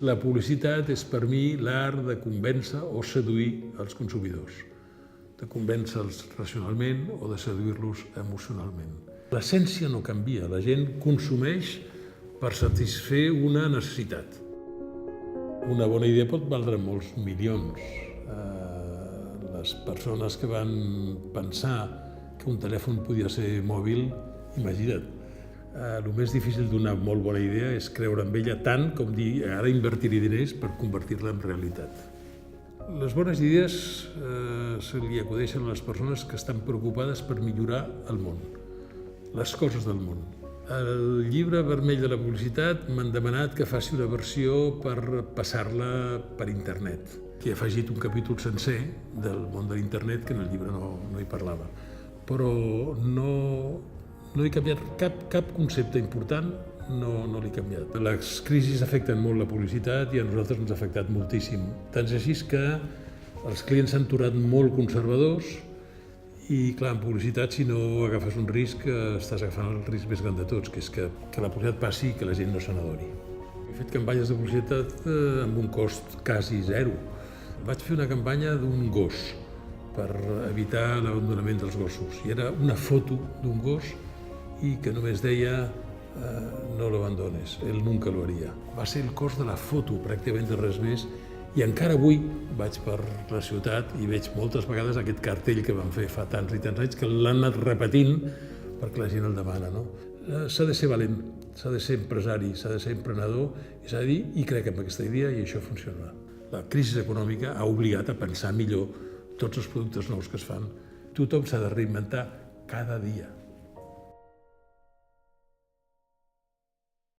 La publicitat és per mi l'art de convèncer o seduir els consumidors, de convèncer-los racionalment o de seduir-los emocionalment. L'essència no canvia, la gent consumeix per satisfer una necessitat. Una bona idea pot valdre molts milions. Les persones que van pensar que un telèfon podia ser mòbil, imagina't. El més difícil d'una molt bona idea és creure en ella tant com dir ara invertiré diners per convertir-la en realitat. Les bones idees se li acudeixen a les persones que estan preocupades per millorar el món, les coses del món. El llibre vermell de la publicitat m'han demanat que faci una versió per passar-la per internet. He afegit un capítol sencer del món de l'internet que en el llibre no hi parlava. Però no he canviat cap concepte important, no l'he canviat. Les crisis afecten molt la publicitat i a nosaltres ens ha afectat moltíssim. Tant és així que els clients s'han tornat molt conservadors i, clar, en publicitat, si no agafes un risc, estàs agafant el risc més gran de tots, que és que la publicitat passi i que la gent no se n'adoni. He fet campanyes de publicitat amb un cost quasi zero. Vaig fer una campanya d'un gos per evitar l'abandonament dels gossos. I era una foto d'un gos i que només deia no lo abandones, él nunca lo haría. Va ser el cost de la foto, pràcticament de res més, i encara avui vaig per la ciutat i veig moltes vegades aquest cartell que van fer fa tants i tants anys que l'han anat repetint perquè la gent el demana. S'ha de ser valent, s'ha de ser empresari, s'ha de ser emprenedor i s'ha de dir, i crec en aquesta idea i això funcionarà. La crisi econòmica ha obligat a pensar millor tots els productes nous que es fan. Tothom s'ha de reinventar cada dia.